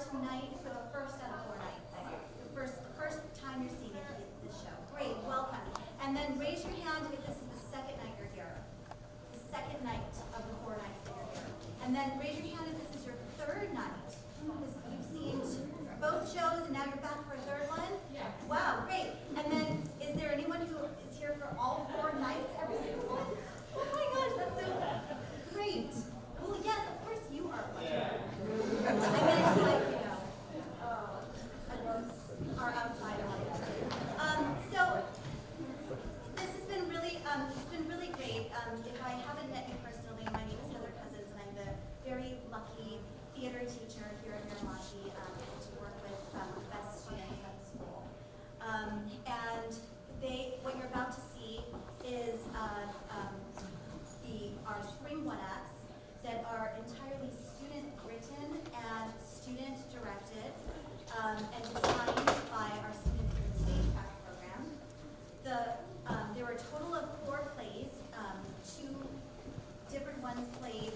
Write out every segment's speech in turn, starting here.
tonight for the first out of 4 nights. The first time you're seeing this show. Great, welcome. And then raise your hand if this is the second night you're here. The second night of the 4 nights that you're here. And then raise your hand if this is your third night. You've seen both shows and now you're back for a third one? Yeah. Wow, great. And then is there anyone who is here for all 4 nights, every single one? Oh my gosh, that's so great. Well, yes, of course you are one. Yeah. I meant like, you know, our outside audience. So this has been really, it's been really great. If I haven't met you personally, my name is Heather Cousins, and I'm the very lucky theater teacher here at Miramonte, able to work with the best students at the school. And what you're about to see is our spring one acts that are entirely student written and student directed and designed by our students in the stage craft program. There were a total of 4 plays, 2 different ones played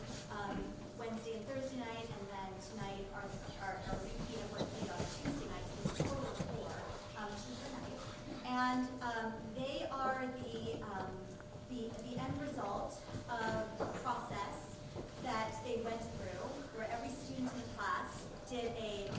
Wednesday and Thursday night, and then tonight our repeat of what played on Tuesday night, so it's a total of 4, 2 per night. And they are the end result of a process that they went through, where every student in the class did a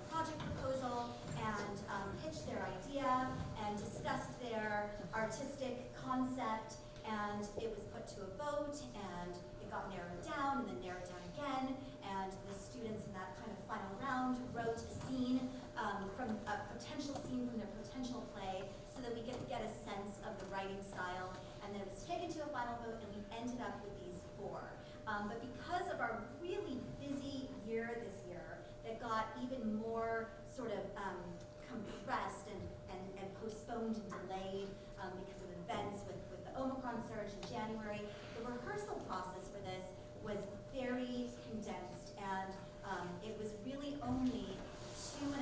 project proposal and pitched their idea and discussed their artistic concept, and it was put to a vote, and it got narrowed down, and then narrowed down again, and the students in that kind of final round wrote a scene from a potential scene from their potential play, so that we could get a sense of the writing style, and then it was taken to a final vote, and we ended up with these 4. But because of our really busy year this year, that got even more sort of compressed and postponed and delayed because of events with the Omicron surge in January, the rehearsal process for this was very condensed, and it was really only 2.5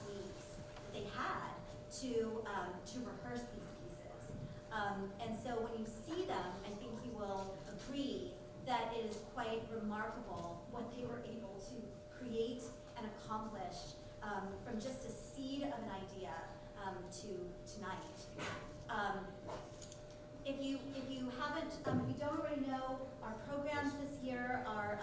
weeks that they had to rehearse these pieces. And so when you see them, I think you will agree that it is quite remarkable what they were able to create and accomplish from just a seed of an idea to tonight. If you don't already know, our programs this year are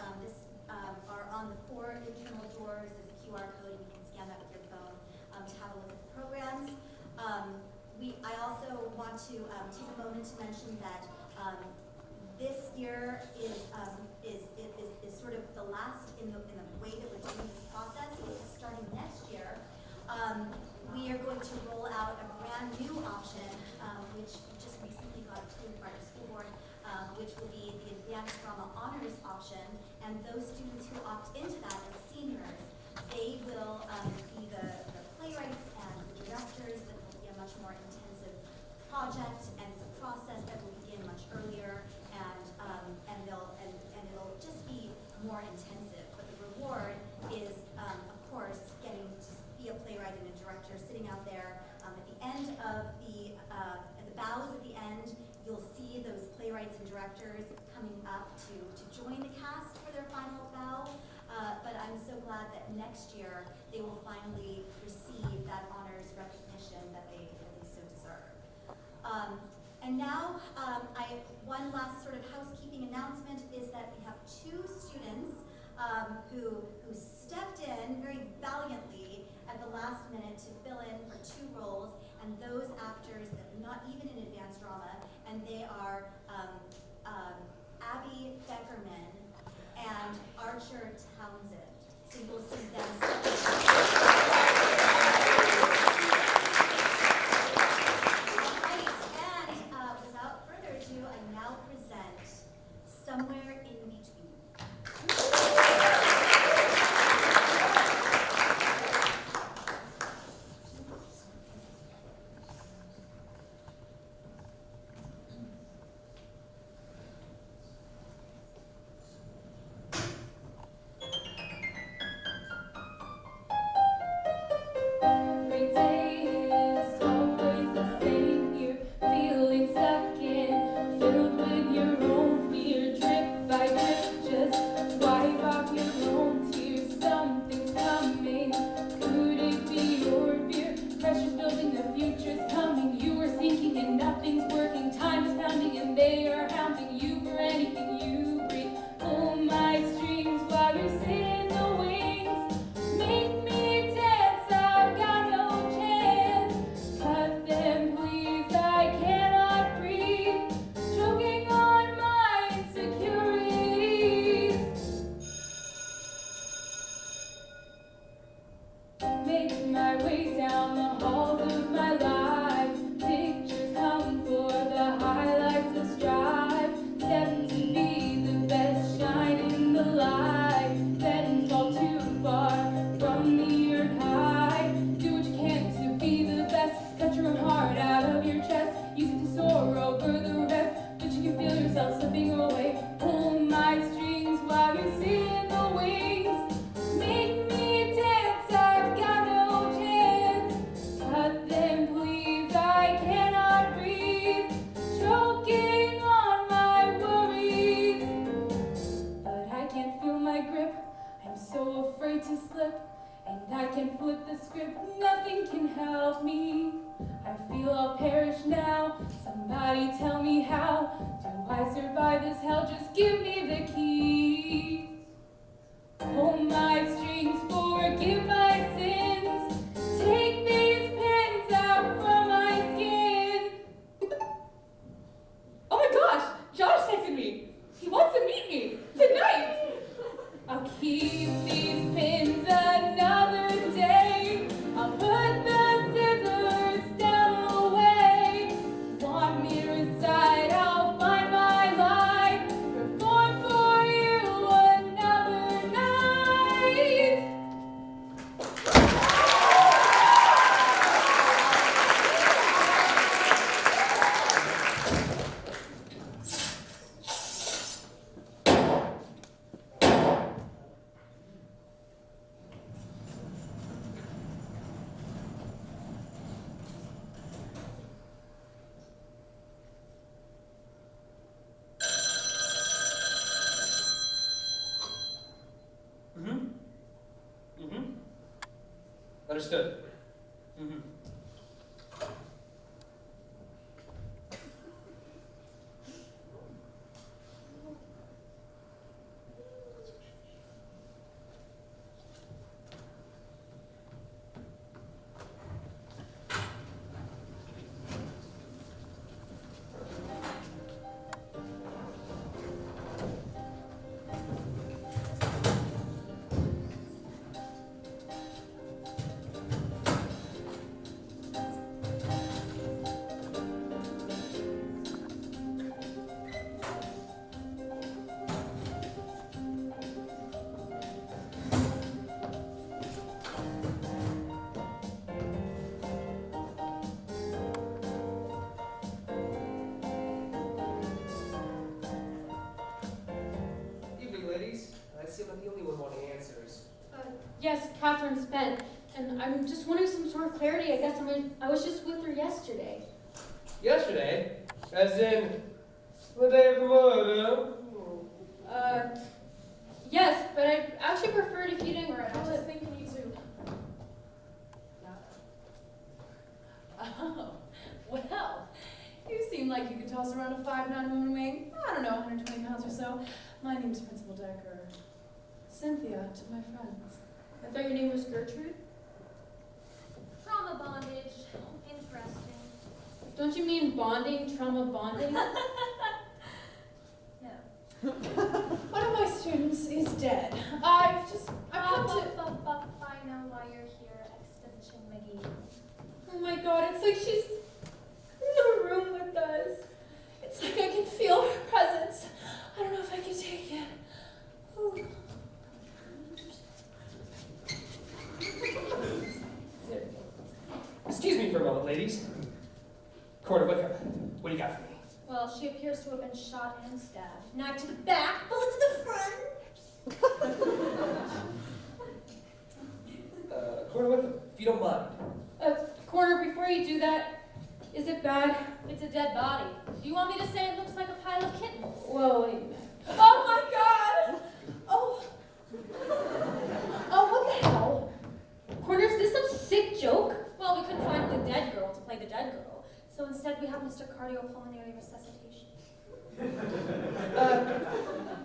on the 4 internal doors. There's a QR code, and you can scan that with your phone to have a look at the programs. I also want to take a moment to mention that this year is sort of the last in the way that we're doing this process. Because starting next year, we are going to roll out a brand new option, which just recently got approved by the school board, which will be the advanced drama honors option. And those students who opt into that as seniors, they will be the playwrights and the directors. That will be a much more intensive project, and it's a process that will begin much earlier, and it'll just be more intensive. But the reward is, of course, getting to be a playwright and a director, sitting out there at the end of at the bows at the end. You'll see those playwrights and directors coming up to join the cast for their final bow. But I'm so glad that next year they will finally receive that honors recognition that they so deserve. And now, one last sort of housekeeping announcement is that we have 2 students who stepped in very valiantly at the last minute to fill in for 2 roles, and those actors that are not even in advanced drama, and they are Abby Beckerman and Archer Townsend. So you'll see them. Somewhere in between. And I can flip the script, nothing can help me. I feel I'll perish now, somebody tell me how. Do I survive this hell? Just give me the key. Pull my strings, forgive my sins. Take these pins out from my skin. Oh my gosh, Josh texted me. He wants to meet me tonight. I'll keep these pins another day. I'll put the scissors down away. Want me to recite, I'll find my line. Perform for you another night. Understood. Yes, Catherine spent, and I'm just wanting some sort of clarity. I guess I was just with her yesterday. Yesterday? As in the day of the murder? Yes, but I actually preferred if you didn't. Alright, I was just thinking you two. Oh, well, you seem like you could toss around a 5'9" woman weighing, I don't know, 120 pounds or so. My name's Principal Decker. Cynthia to my friends. I thought your name was Gertrude. Trauma bondage. Interesting. Don't you mean bonding, trauma bonding? No. One of my students is dead. I've come to... I know why you're here, Exposition McGee. Oh my god, it's like she's in the room with us. It's like I can feel her presence. I don't know if I can take it. Ooh. Excuse me for a moment, ladies. Corner Wickham, what do you got for me? Well, she appears to have been shot and stabbed. Knife to the back, bullet to the front. Corner Wickham, if you don't mind. Corner, before you do that, is it bad? It's a dead body. Do you want me to say it looks like a pile of kittens? Whoa, wait a minute. Oh my god! Oh, what the hell? Corner, is this some sick joke? Well, we couldn't find the dead girl to play the dead girl, so instead we have Mr. Cardiopulmonary Resuscitation.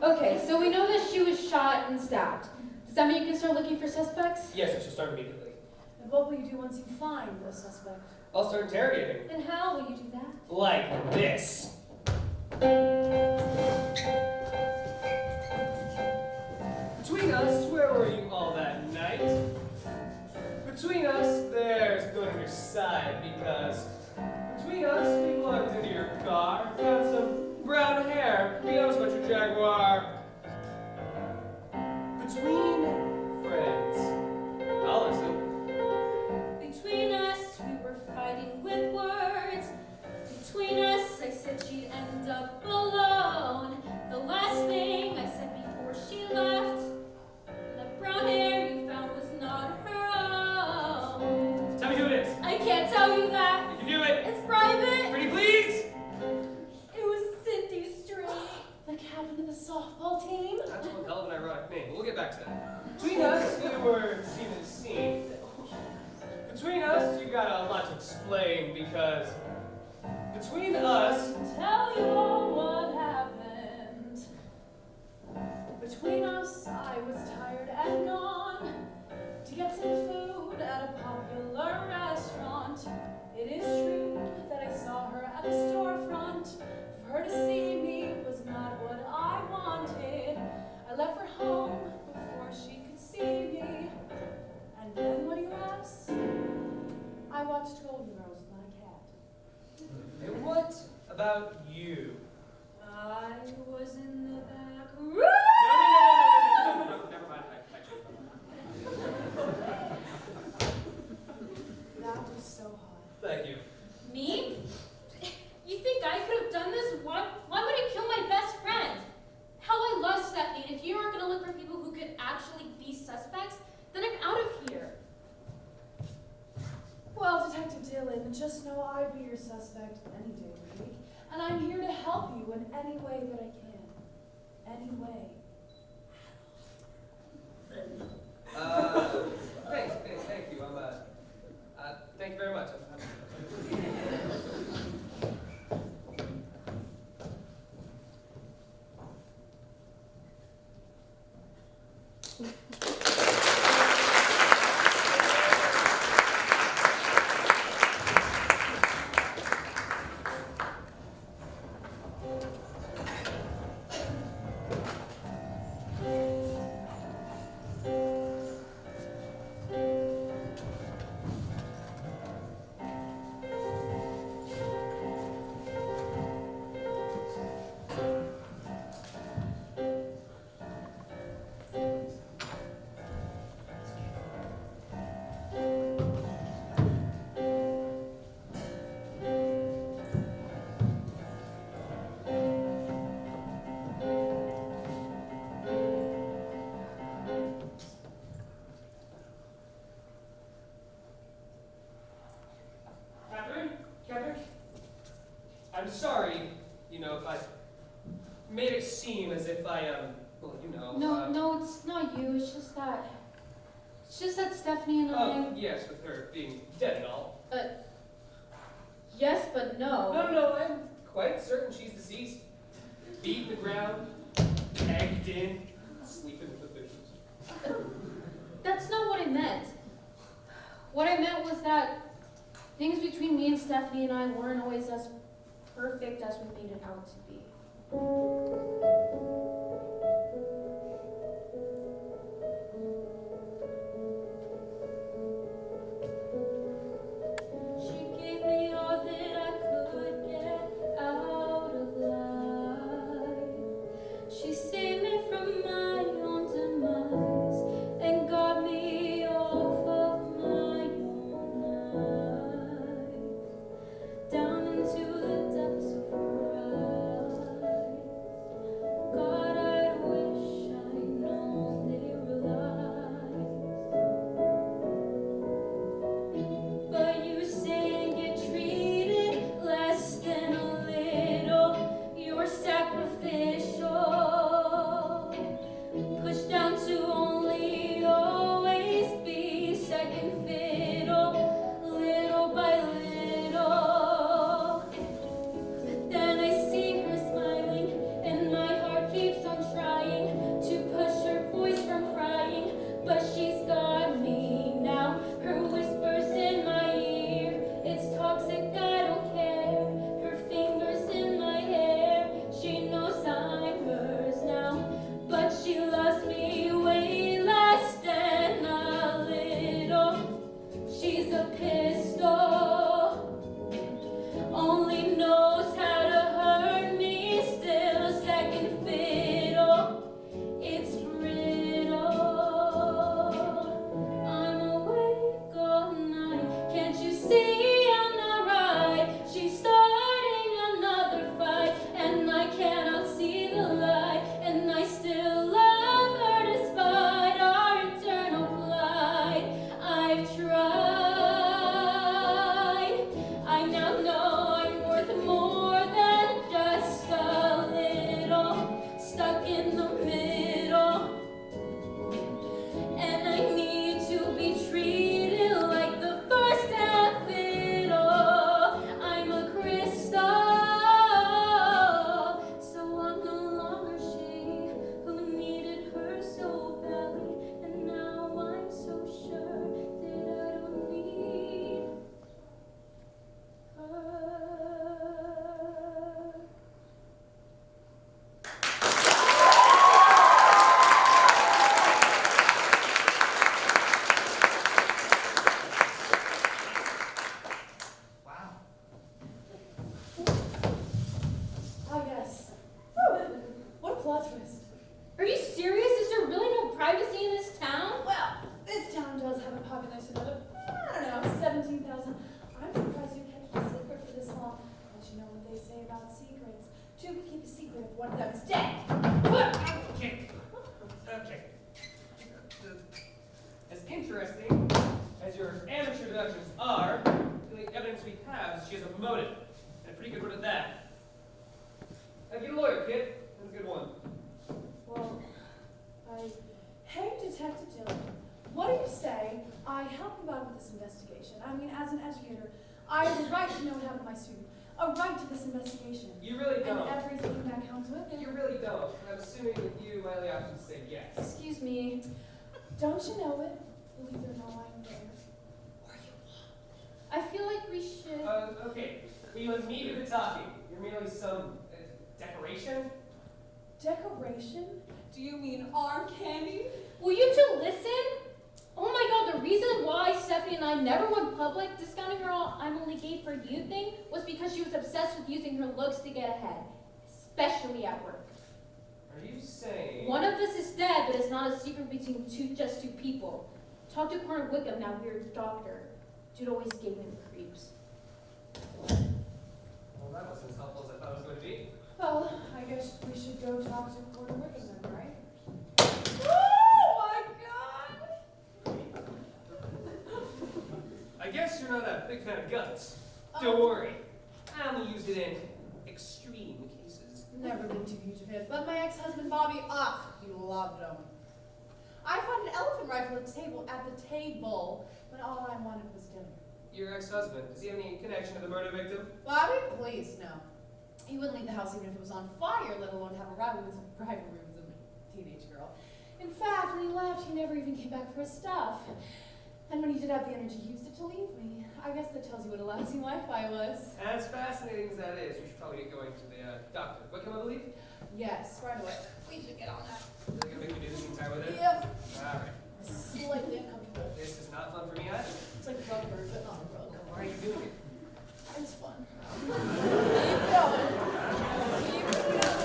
Okay, so we know that she was shot and stabbed. Does that mean you can start looking for suspects? Yes, I shall start immediately. And what will you do once you find the suspect? I'll start interrogating. And how will you do that? Like this. Between us, where were you all that night? Between us, there's going to your side, because between us, we looked into your car, found some brown hair. He knows about your Jaguar. Between friends. I'll listen. Between us, we were fighting with words. Between us, I said she'd end up alone. The last thing I said before she left, that brown hair you found was not her own. Tell me who it is. I can't tell you that. You can do it. It's private. Pretty please. It was Cindy Street. The captain of the softball team? That's one hell of an ironic name, but we'll get back to that. explain because between us, Tell you all what happened. Between us, I was tired and gone to get some food at a popular restaurant. It is true that I saw her at the storefront. For her to see me was not what I wanted. I left for home before she could see me. And then what do you ask? I watched Golden Girls with my cat. and what about you? I was in the back room. No, never mind. I changed my mind. That was so hot. Thank you. Me? You think I could have done this? Why would I kill my best friend? How I love Stephanie, and if you aren't going to look for people who could actually be suspects, then I'm out of here. Well, Detective Dillon, just know I'd be your suspect any day of the week, and I'm here to help you in any way that I can. Any way. Thank you. Thank you very much. Catherine? I'm sorry, if I made it seem as if I, No, it's not you. It's just that Stephanie and I. Yes, with her being dead and all. Yes, but no. No, I'm quite certain she's deceased. Beat the ground, egged in, sleeping with the fishes. That's not what I meant. What I meant was that things between me and Stephanie and I weren't always as perfect as we made it out to be. She gave me all that I could get out of life. She saved me from my own demise and got me off of my own life, down into the depths of her eyes. God population of, I don't know, 17,000. I'm surprised you kept a secret for this long. Don't you know what they say about secrets? Two can keep a secret if one of them is dead. Okay. Okay. As interesting as your amateur deductions are, the evidence we have is she has a motive. And a pretty good one at that. Now get a lawyer, kid. That's a good one. Well, hey, Detective Dillon, what do you say I help you out with this investigation? I mean, as an educator, I have a right to know what happened to my student. A right to this investigation. You really don't. And everything that comes with it. You really don't. And I'm assuming that you might have to say yes. Excuse me. Don't you know it? Believe it or not, I'm there. Or you won't. I feel like we should. Okay. We let me do the talking. You're merely some decoration? Decoration? Do you mean arm candy? Will you two listen? Oh my god, the reason why Stephanie and I never went public discounting her all "I'm only gay for you" thing was because she was obsessed with using her looks to get ahead, especially at work. Are you saying... One of us is dead, but it's not a secret between just two people. Talk to Coroner Wickham, that weird doctor. Dude always gave me the creeps. Well, that wasn't as helpful as I thought it was going to be. Well, I guess we should go talk to Coroner Wickham then, right? Oh my god! I guess you're not a big fan of guns. Don't worry. I only used it in extreme cases. Never been too huge of it, but my ex-husband Bobby, he loved them. I found an elephant rifle at the table, but all I wanted was dinner. Your ex-husband, does he have any connection to the murder victim? Bobby, please, no. He wouldn't leave the house even if it was on fire, let alone have a rivalry with a teenage girl. In fact, when he left, he never even came back for his stuff. And when he did have the energy, he used it to leave me. I guess that tells you what a lousy wife I was. As fascinating as that is, we should probably get going to the doctor. What can I believe? Yes, right away. We should get on that. Is it going to make me do this entire with it? Yep. Alright. Slightly uncomfortable. This is not fun for me either. It's like a rug bird, but not a rug. Why are you doing it? It's fun. Keep going. Keep going.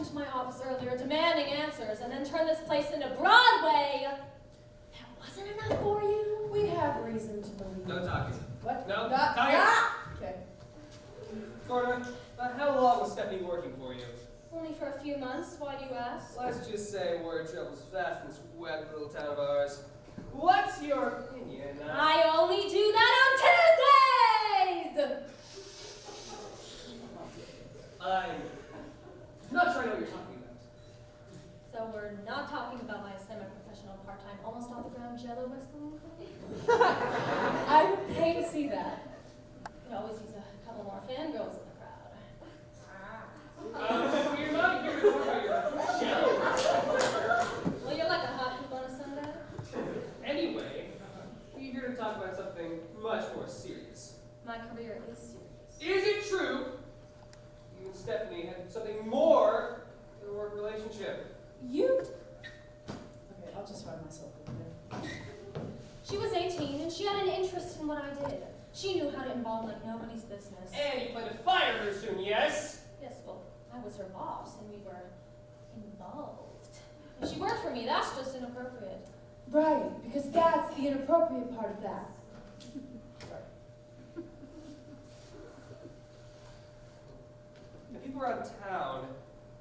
into my office earlier demanding answers and then turn this place into Broadway. That wasn't enough for you? We have reason to believe. No talking. What? No, Not talking. Okay. Coroner, how long was Stephanie working for you? Only for a few months. Why do you ask? Let's just say word travels fast in this wet little town of ours. What's your opinion? I only do that on Tuesdays! I'm not sure I know what you're talking about. So we're not talking about my semi-professional part-time almost off the ground jello wrestling company? I would pay to see that. Could always use a couple more fangirls in the crowd. You're not here to talk about your jello wrestling. Well, you're like a hot poop on a Sunday. Anyway, we're here to talk about something much more serious. My career is serious. Stephanie had something more than a work relationship. You? Okay, I'll just find myself over there. She was 18 and she had an interest in what I did. She knew how to involve like nobody's business. And you plan to fire her soon, yes? Yes, well, I was her boss and we were involved. If she worked for me, that's just inappropriate. Right, because that's the inappropriate part of that. The people around town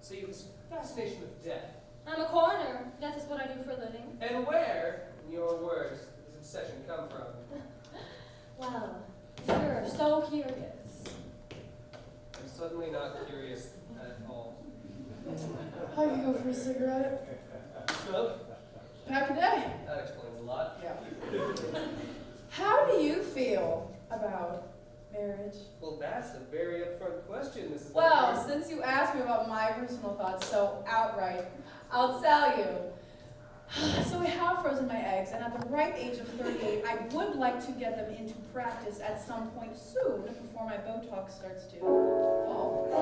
say you have this fascination with death. I'm a coroner. That is what I do for a living. And where, in your words, does this obsession come from? Well, you're so curious. I'm suddenly not curious at all. I could go for a cigarette. Smoke? Pack a day. That explains a lot. Yeah. How do you feel about marriage? Well, that's a very upfront question, Mrs. Well, Lecter. since you asked me about my personal thoughts so outright, I'll tell you. So I have frozen my eggs, and at the ripe age of 38, I would like to get them into practice at some point soon before my Botox starts to fall. I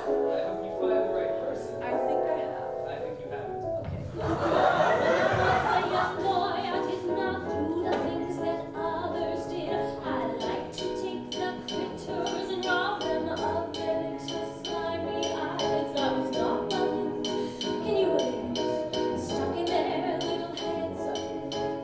hope you find the right person. I think I have. I think you haven't. Okay. As a young boy, I did not do the things that others did. I liked to take the critters and rob them of their little slimy eyes. I was not loving. Can you believe? Stuck in their little heads.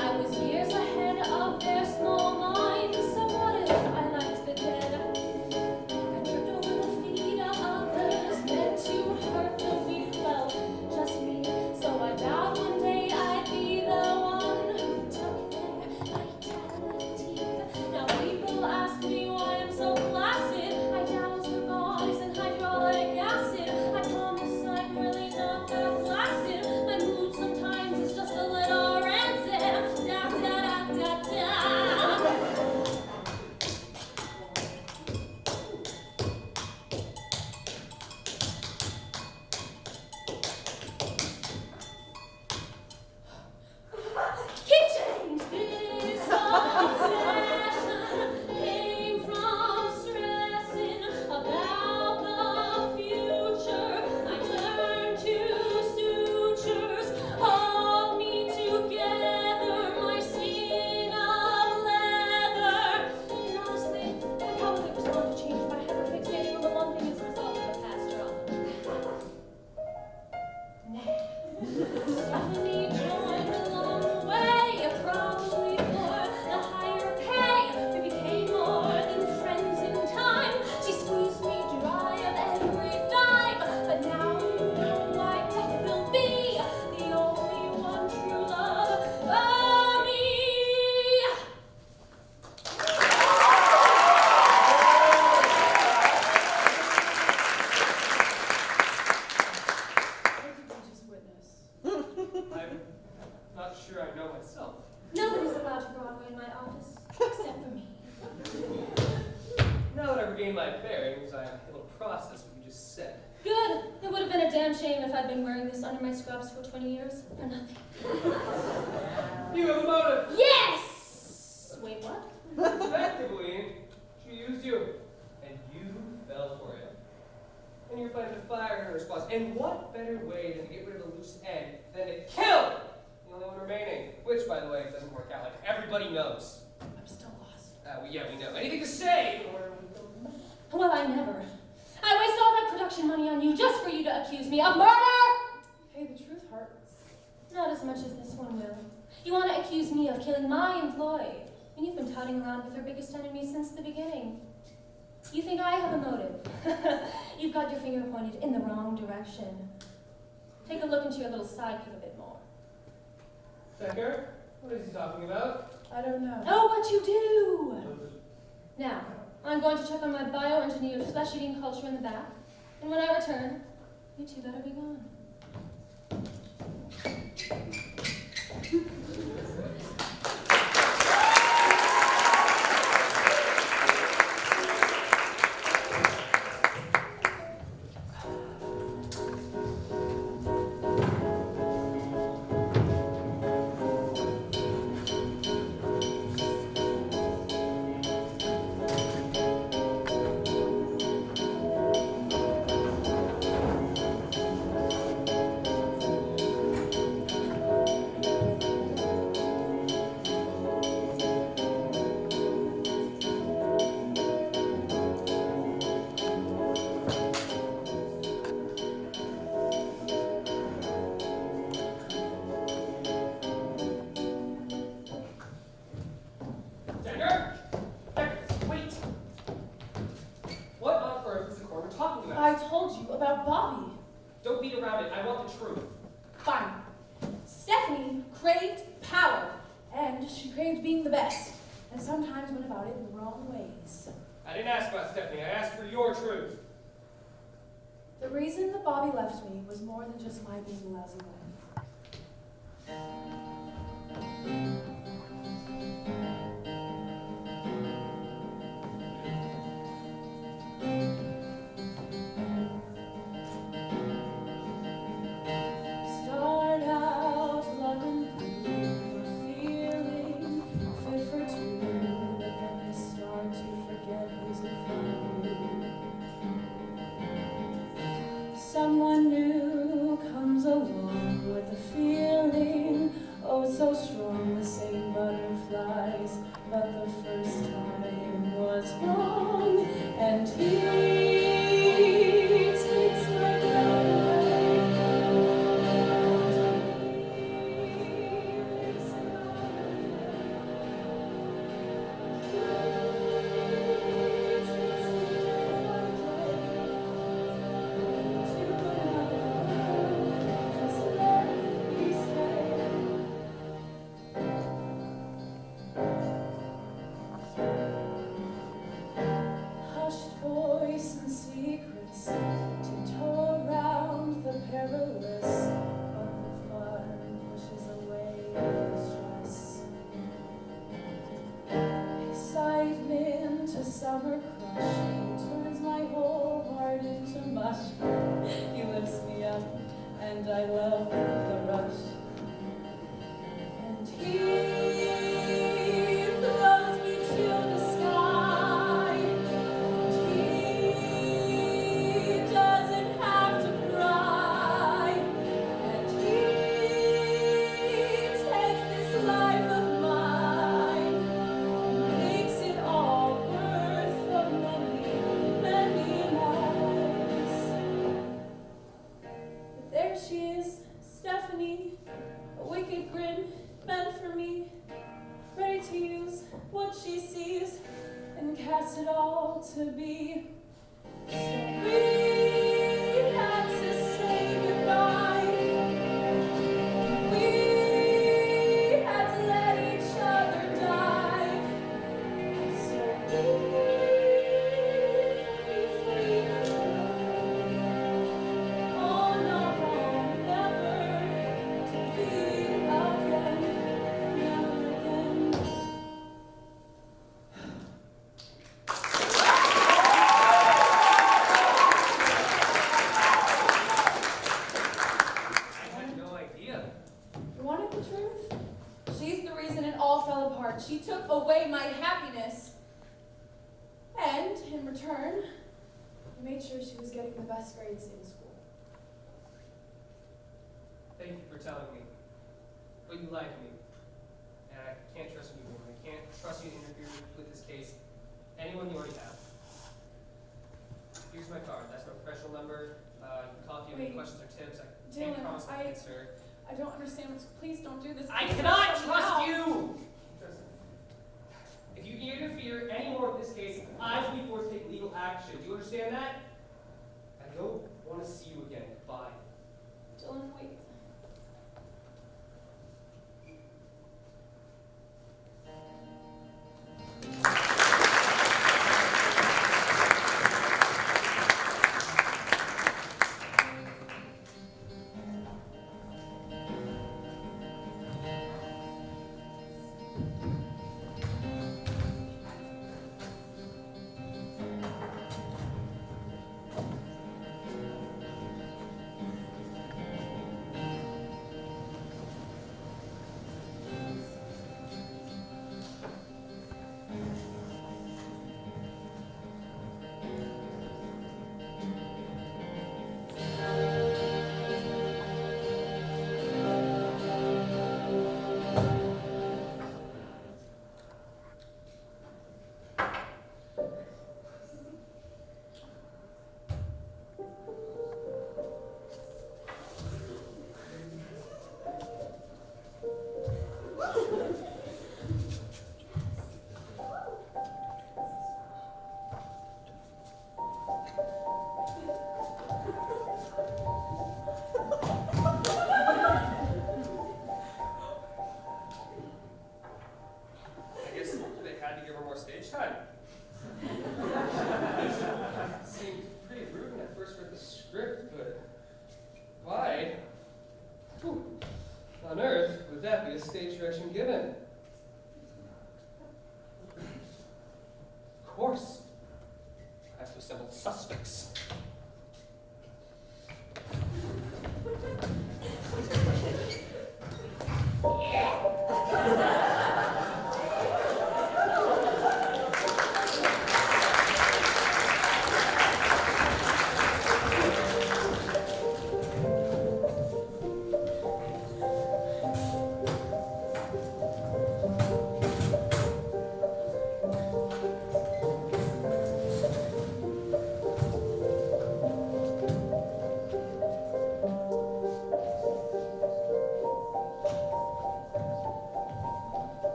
I was years ahead of their small minds. So what if I liked the dead? I tripped over the feet of others, meant to hurt the weak. Well, just me. So I vowed one day I'd be the one who took their vitality. Now people ask me why I'm so placid. I douse the bodies in hydraulic acid. I promise I'm really not that flaccid. My mood sometimes is just a little rancid. Da da da da da. Keep change. This obsession came from stressing about the future. I turned to sutures, hold me together, my skin of leather. And honestly, I probably respond to change by hyperfixating on the one thing as a result of the past trauma. Stephanie joined along the way, probably for the higher pay. We became more than friends in time. She squeezed me dry of every dime, but now you know my death will be the only one true love for me. What did you just witness? I'm not sure I know myself. Nobody's allowed to Broadway in my office, except for me. Now that I've regained my bearings, I am able to process what you just said. Good. It would have been a damn shame if I'd been wearing this under my scrubs for 20 years for nothing. You have a motive! Yes! Wait, what? Effectively, she used you, and you fell for it. And you're planning to fire her in response. And what better way than to get rid of the loose end than to kill the only one remaining? Which, by the way, doesn't work out like everybody knows. I'm still lost. Yeah, we know. Anything to say? Or Well, I never. I waste all that production money on you just for you to accuse me of murder! Hey, the truth hurts. Not as much as this one will. You want to accuse me of killing my employee, and you've been touting around with her biggest enemy since the beginning. You think I have a motive? You've got your finger pointed in the wrong direction. Take a look into your little sidekick a bit more. Becker, what is he talking about? I don't know. Oh, what you do! Now, I'm going to check on my bioengineered flesh-eating culture in the back, and when I return, you two better be gone. I told you about Bobby. Don't beat around it. I want the truth. Fine. Stephanie craved power, and she craved being the best, and sometimes went about it in the wrong ways. I didn't ask about Stephanie. I asked for your truth. The reason that Bobby left me was more than just my being a lousy wife. Start out loving you, feeling fit for two, but then you start to forget who's in front of you. Someone new comes along with a feeling, oh so strong, the same butterflies, but the first time was wrong, and he takes my breath away. Hushed voice and secrets tiptoe around the perilous, but the fun pushes away the stress. Excitement to summer crush, he turns my whole heart into mush. He lifts me up, and I love the rush. And he flows me to the sky. He doesn't have to cry, and he takes this life of mine, makes it all worth of many, many lives. But there she is, Stephanie, a wicked grin meant for me, ready to use what she sees and cast it all to be. So we had to say goodbye. We had to let each other die. So we free. On our own, never to be again, never again. I had no idea. You wanted the truth? She's the reason it all fell apart. She took away my happiness. And, in return, I made sure she was getting the best grades in school. Thank you for telling me. But you lied to me. And I can't trust you anymore. I can't trust you to interfere with this case. Anyone you already have. Here's my card. That's my professional number. You can call if you have any Wait. questions or tips. I can't Dylan, promise an answer. I don't understand what's. Please don't do this. I Please cannot don't trust now. you! If you interfere anymore with this case, I will be forced to take legal action. Do you understand that? I don't want to see you again. Goodbye. Dylan, wait. to assemble suspects.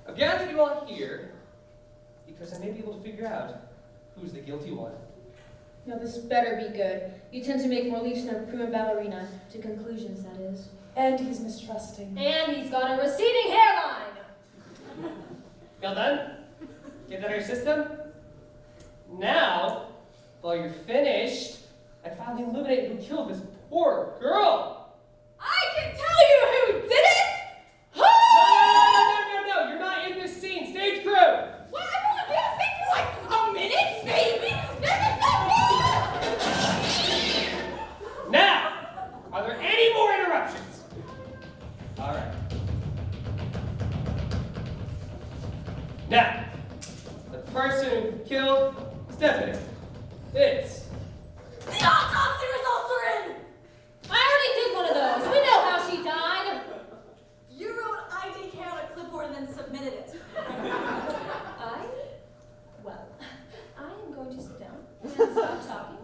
I've gathered you all here because I may be able to figure out who's the guilty one. No, this better be good. You tend to make more leaps than a prima ballerina. To conclusions, that is. And he's mistrusting. And he's got a receding hairline! Well done. Get that out of your system. Now, while you're finished, I finally eliminated who killed this poor girl. I can tell you who did it! No, you're not in this scene. Stage crew. What? I've only been on stage for like a minute, maybe? Now, are there any more interruptions? All right. Now, the person who killed Stephanie is... The autopsy results are in! I already did one of those. We know how she died. You wrote IDK on a clipboard and then submitted it. Well, I am going to sit down and stop talking.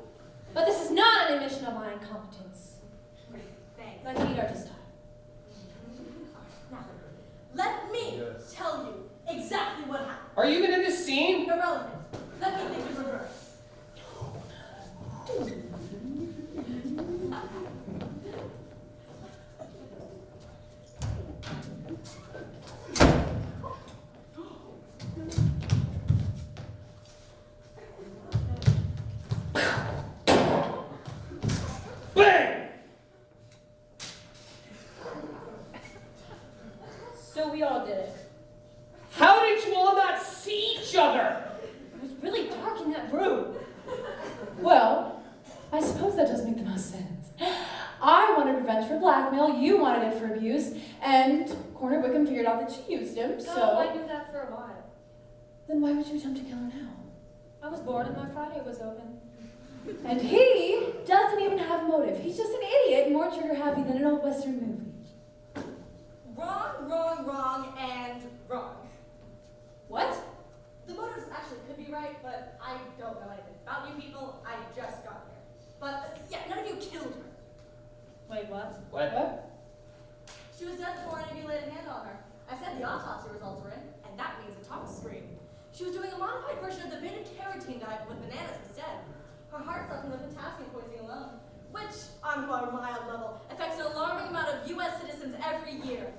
But this is not an admission of my incompetence. Thanks. My feet are just tired. Now, let me tell you exactly what happened. Are you even in this scene? Irrelevant. Let me think in reverse. Bang! So we all did it. How did you all not see each other? It was really dark in that room. Well, I suppose that does make the most sense. I wanted revenge for blackmail, you wanted it for abuse, and Corner Wickham figured out that she used him, so... Oh, I knew that for a while. Then why would you attempt to kill her now? I was bored and my Friday was open. And he doesn't even have motive. He's just an idiot, more trigger-happy than an old Western movie. Wrong, and wrong. What? The motives actually could be right, but I don't know anything about you people. I just got here. But yeah, none of you killed her. Wait, what? What? She was dead before any of you laid a hand on her. I said the autopsy results were in, and that means a tox screen. She was doing a modified version of the beta-carotene diet with bananas instead. Her heart sucking with potassium poisoning alone, which, on a more mild level, affects an alarming amount of U.S. citizens every year.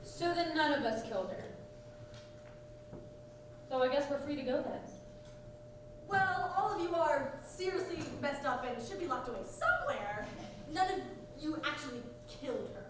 So then none of us killed her. So I guess we're free to go then. Well, all of you are seriously messed up and should be locked away somewhere. None of you actually killed her.